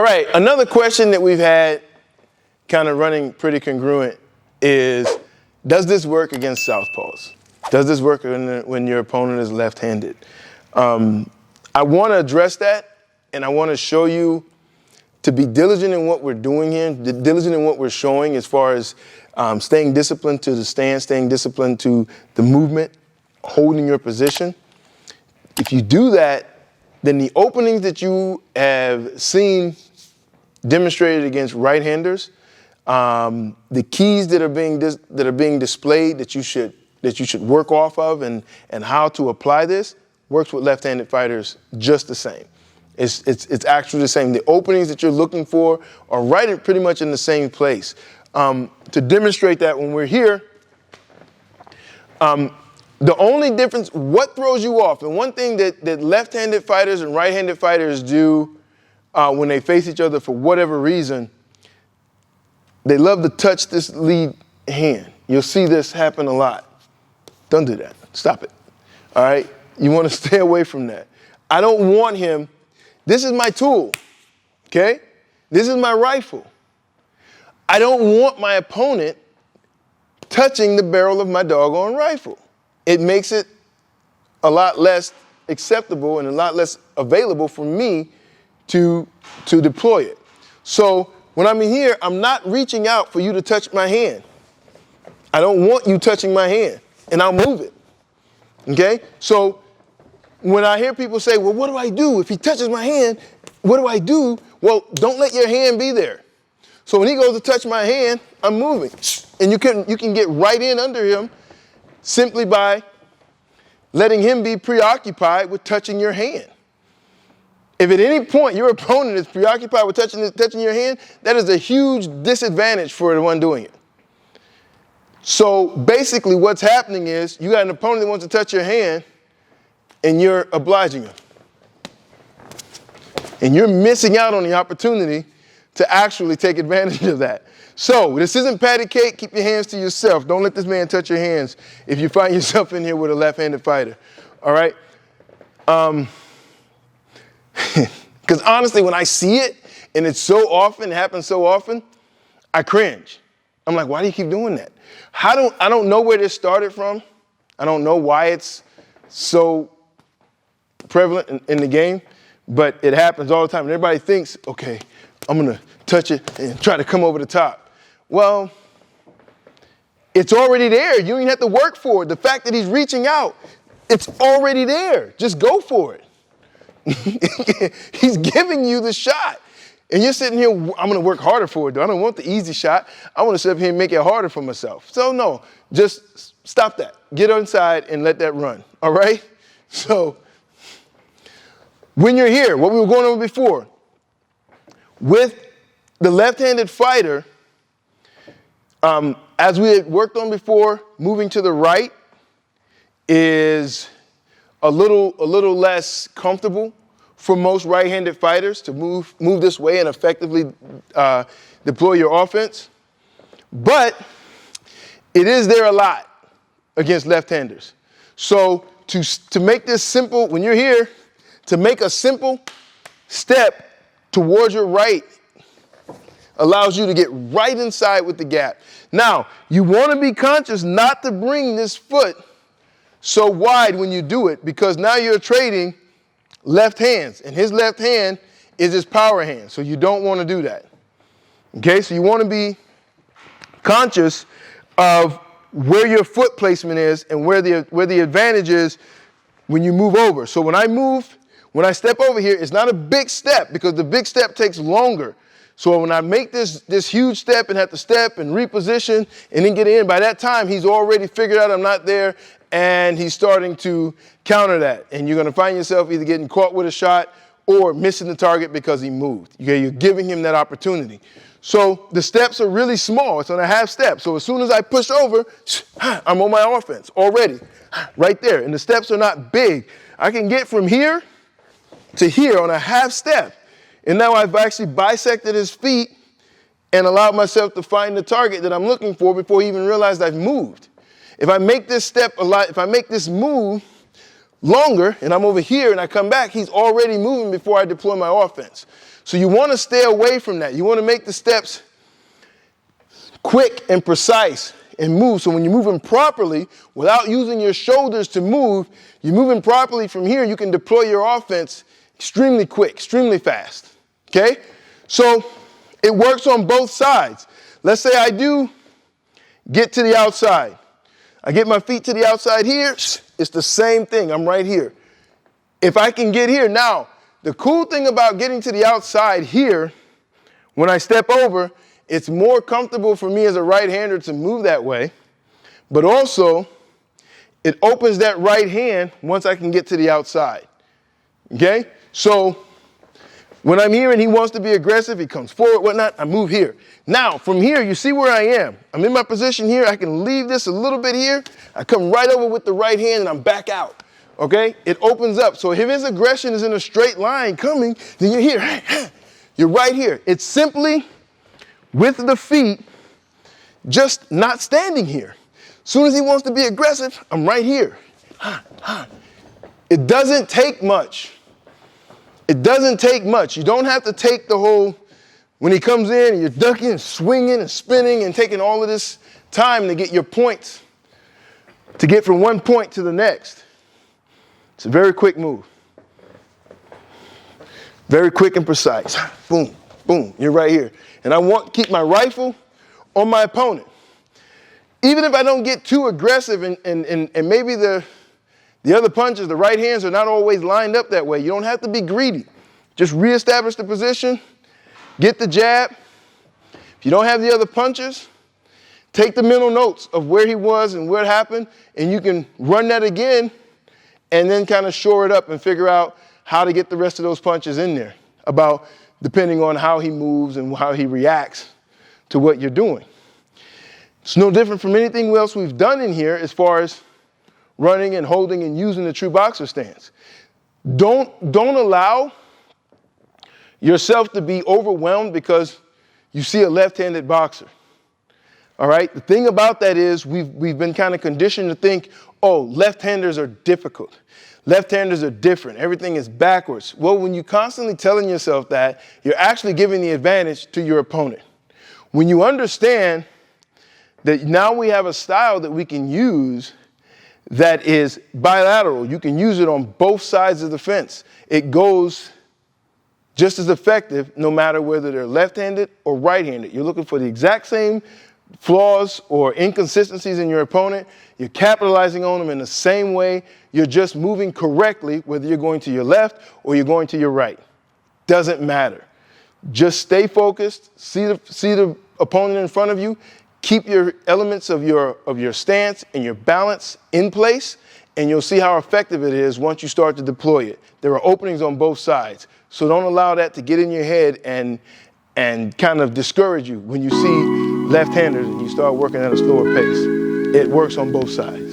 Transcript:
right, another question that we've had kind of running pretty congruent is, does this work against southpaws? Does this work when your opponent is left-handed? I want to address that, and I want to show you to be diligent in what we're doing here, diligent in what we're showing as far as staying disciplined to the stance, staying disciplined to the movement, holding your position. If you do that, then the openings that you have seen demonstrated against right-handers, the keys that are being displayed that you should work off of and how to apply this works with left-handed fighters just the same. It's actually the same. The openings that you're looking for are pretty much in the same place. To demonstrate that when we're here, the only difference, what throws you off, and one thing that left-handed fighters and right-handed fighters do when they face each other for whatever reason, they love to touch this lead hand. You'll see this happen a lot. Don't do that. Stop it. All right? You want to stay away from that. I don't want him. This is my tool, okay? This is my rifle. I don't want my opponent touching the barrel of my doggone rifle. It makes it a lot less acceptable and a lot less available for me to deploy it. So when I'm in here, I'm not reaching out for you to touch my hand. I don't want you touching my hand, and I'll move it, okay? So when I hear people say, well, what do I do? If he touches my hand, what do I do? Well, don't let your hand be there. So when he goes to touch my hand, I'm moving. And you can get right in under him simply by letting him be preoccupied with touching your hand. If at any point your opponent is preoccupied with touching your hand, that is a huge disadvantage for the one doing it. So basically what's happening is you got an opponent that wants to touch your hand, and you're obliging him. And you're missing out on the opportunity to actually take advantage of that. So this isn't patty cake. Keep your hands to yourself. Don't let this man touch your hands if you find yourself in here with a left-handed fighter. All right? Because honestly, when I see it, and it happens so often, I cringe. I'm like, why do you keep doing that? I don't know where this started from. I don't know why it's so prevalent in the game, but it happens all the time. And everybody thinks, okay, I'm going to touch it and try to come over the top. Well, it's already there. You don't even have to work for it. The fact that he's reaching out, it's already there. Just go for it. He's giving you the shot. And you're sitting here, I'm going to work harder for it, though. I don't want the easy shot. I want to sit up here and make it harder for myself. So, no, just stop that. Get inside and let that run, all right? So when you're here, what we were going over before, with the left-handed fighter, as we had worked on before, moving to the right is a little less comfortable for most right-handed fighters to move this way and effectively deploy your offense. But it is there a lot against left-handers. So to make this simple, when you're here, to make a simple step towards your right allows you to get right inside with the gap. Now, you want to be conscious not to bring this foot so wide when you do it, because now you're trading left hands, and his left hand is his power hand, so you don't want to do that. Okay, so you want to be conscious of where your foot placement is and where the advantage is when you move over. So when I step over here, it's not a big step because the big step takes longer. So when I make this huge step and have to step and reposition and then get in, by that time he's already figured out I'm not there, and he's starting to counter that. And you're going to find yourself either getting caught with a shot or missing the target because he moved. Okay, you're giving him that opportunity. So the steps are really small. It's on a half step. So as soon as I push over, I'm on my offense already, right there. And the steps are not big. I can get from here to here on a half step. And now I've actually bisected his feet and allowed myself to find the target that I'm looking for before he even realized I've moved. If I make this step if I make this move longer and I'm over here and I come back, he's already moving before I deploy my offense. So you want to stay away from that. You want to make the steps quick and precise and move. So when you're moving properly, without using your shoulders to move, you're moving properly from here, you can deploy your offense extremely quick, extremely fast. Okay? So it works on both sides. Let's say I do get to the outside. I get my feet to the outside here, it's the same thing. I'm right here. If I can get here, now, the cool thing about getting to the outside here, when I step over, it's more comfortable for me as a right-hander to move that way, but also it opens that right hand once I can get to the outside. Okay? So when I'm here and he wants to be aggressive, he comes forward, whatnot, I move here. Now, from here, you see where I am. I'm in my position here. I can leave this a little bit here. I come right over with the right hand and I'm back out. Okay? It opens up. So if his aggression is in a straight line coming, then you're here. You're right here. It's simply with the feet, just not standing here. As soon as he wants to be aggressive, I'm right here. It doesn't take much. It doesn't take much. You don't have to take the whole, when he comes in and you're ducking and swinging and spinning and taking all of this time to get your points, to get from one point to the next. It's a very quick move. Very quick and precise. Boom, boom, you're right here. And I want to keep my rifle on my opponent. Even if I don't get too aggressive and maybe the other punches, the right hands are not always lined up that way. You don't have to be greedy. Just reestablish the position, get the jab. If you don't have the other punches, take the mental notes of where he was and what happened, and you can run that again and then kind of shore it up and figure out how to get the rest of those punches in there, about depending on how he moves and how he reacts to what you're doing. It's no different from anything else we've done in here as far as running and holding and using the true boxer stance. Don't allow yourself to be overwhelmed because you see a left-handed boxer. All right? The thing about that is we've been kind of conditioned to think, oh, left-handers are difficult. Left-handers are different. Everything is backwards. Well, when you're constantly telling yourself that, you're actually giving the advantage to your opponent. When you understand that now we have a style that we can use that is bilateral, you can use it on both sides of the fence. It goes just as effective no matter whether they're left-handed or right-handed. You're looking for the exact same flaws or inconsistencies in your opponent. You're capitalizing on them in the same way. You're just moving correctly, whether you're going to your left or you're going to your right. Doesn't matter. Just stay focused, see the opponent in front of you, keep your elements of your stance and your balance in place, and you'll see how effective it is once you start to deploy it. There are openings on both sides, so don't allow that to get in your head and kind of discourage you when you see left-handers and you start working at a slower pace. It works on both sides.